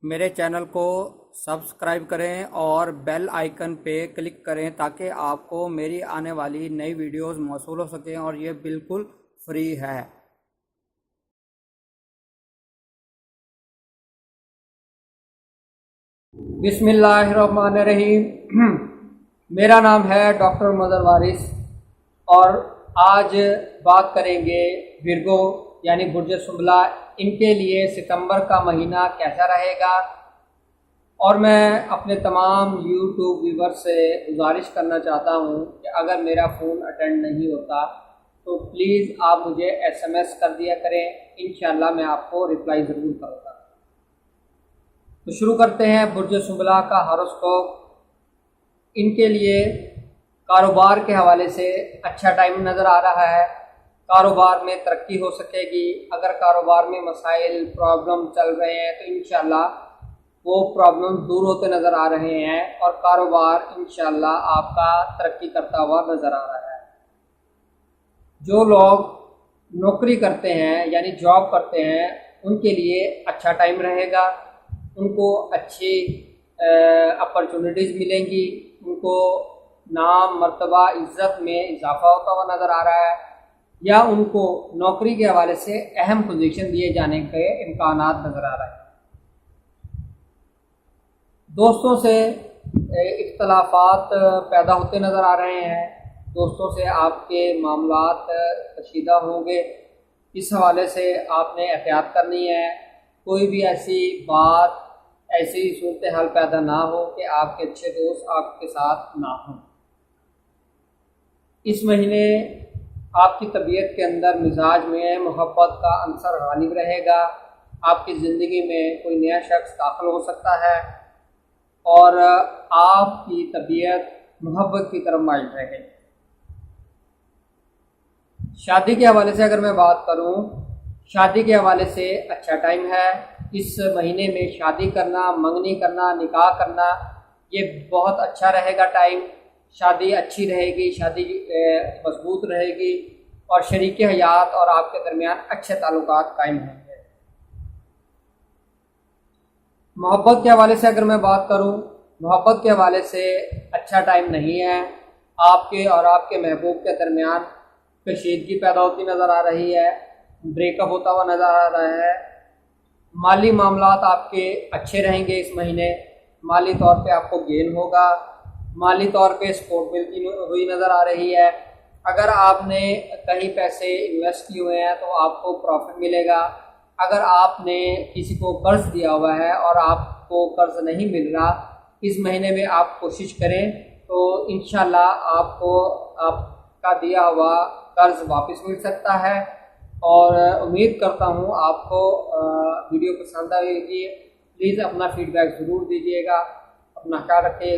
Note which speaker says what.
Speaker 1: मेरे चैनल को सब्सक्राइब करें और बेल आइकन पे क्लिक करें ताकि आपको मेरी आने वाली नई वीडियोस मौसूल हो सकें और ये बिल्कुल फ्री है। बिस्मिल्लाहिर्रहमानिर्रहीम। मेरा नाम है डॉक्टर मदर वारिस और आज बात करेंगे विर्गो यानी बुर्ज सुंबला, इनके लिए सितंबर का महीना कैसा रहेगा। और मैं अपने तमाम यूट्यूब व्यूवर से गुजारिश करना चाहता हूं कि अगर मेरा फ़ोन अटेंड नहीं होता तो प्लीज़ आप मुझे एसएमएस कर दिया करें, इंशाल्लाह मैं आपको रिप्लाई ज़रूर करूँगा। तो शुरू करते हैं बुर्ज सुंबला का हॉरोस्कोप। इनके लिए कारोबार के हवाले से अच्छा टाइम नज़र आ रहा है। कारोबार में तरक्की हो सकेगी। अगर कारोबार में मसाइल प्रॉब्लम चल रहे हैं तो इंशाल्लाह वो प्रॉब्लम दूर होते नज़र आ रहे हैं और कारोबार इंशाल्लाह आपका तरक्की करता हुआ नज़र आ रहा है। जो लोग नौकरी करते हैं यानी जॉब करते हैं उनके लिए अच्छा टाइम रहेगा। उनको अच्छी अपॉर्चुनिटीज़ मिलेंगी, उनको नाम मर्तबा इज़्ज़त में इजाफा होता हुआ नज़र आ रहा है या उनको नौकरी के हवाले से अहम पोजीशन दिए जाने के इम्कानात नज़र आ रहे हैं। दोस्तों से इख्तलाफात पैदा होते नज़र आ रहे हैं। दोस्तों से आपके मामलात कशीदा होंगे, इस हवाले से आपने एहतियात करनी है। कोई भी ऐसी बात, ऐसी सूरत हाल पैदा ना हो कि आपके अच्छे दोस्त आपके साथ ना हों। इस महीने आपकी तबीयत के अंदर मिजाज में मोहब्बत का अंसर गालिब रहेगा। आपकी ज़िंदगी में कोई नया शख्स दाखिल हो सकता है और आपकी तबीयत मोहब्बत की तरफ माइल रहेगी। शादी के हवाले से अगर मैं बात करूं, शादी के हवाले से अच्छा टाइम है। इस महीने में शादी करना, मंगनी करना, निकाह करना ये बहुत अच्छा रहेगा टाइम। शादी अच्छी रहेगी, शादी मजबूत रहेगी और शरीक हयात और आपके दरमियान अच्छे ताल्लुकात कायम होंगे। मोहब्बत के हवाले से अगर मैं बात करूं, मोहब्बत के हवाले से अच्छा टाइम नहीं है। आपके और आपके महबूब के दरमियान कशीदगी पैदा होती नज़र आ रही है, ब्रेकअप होता हुआ नज़र आ रहा है। माली मामलात आपके अच्छे रहेंगे इस महीने, माली तौर पे आपको गेन होगा, माली तौर पे सपोर्ट मिलती हुई नज़र आ रही है। अगर आपने कहीं पैसे इन्वेस्ट किए हुए हैं तो आपको प्रॉफिट मिलेगा। अगर आपने किसी को कर्ज दिया हुआ है और आपको कर्ज नहीं मिल रहा, इस महीने में आप कोशिश करें तो इंशाल्लाह आपको आपका दिया हुआ कर्ज वापस मिल सकता है। और उम्मीद करता हूँ आपको वीडियो पसंद आएगी। प्लीज़ अपना फीडबैक ज़रूर दीजिएगा। अपना ख्याल रखिएगा।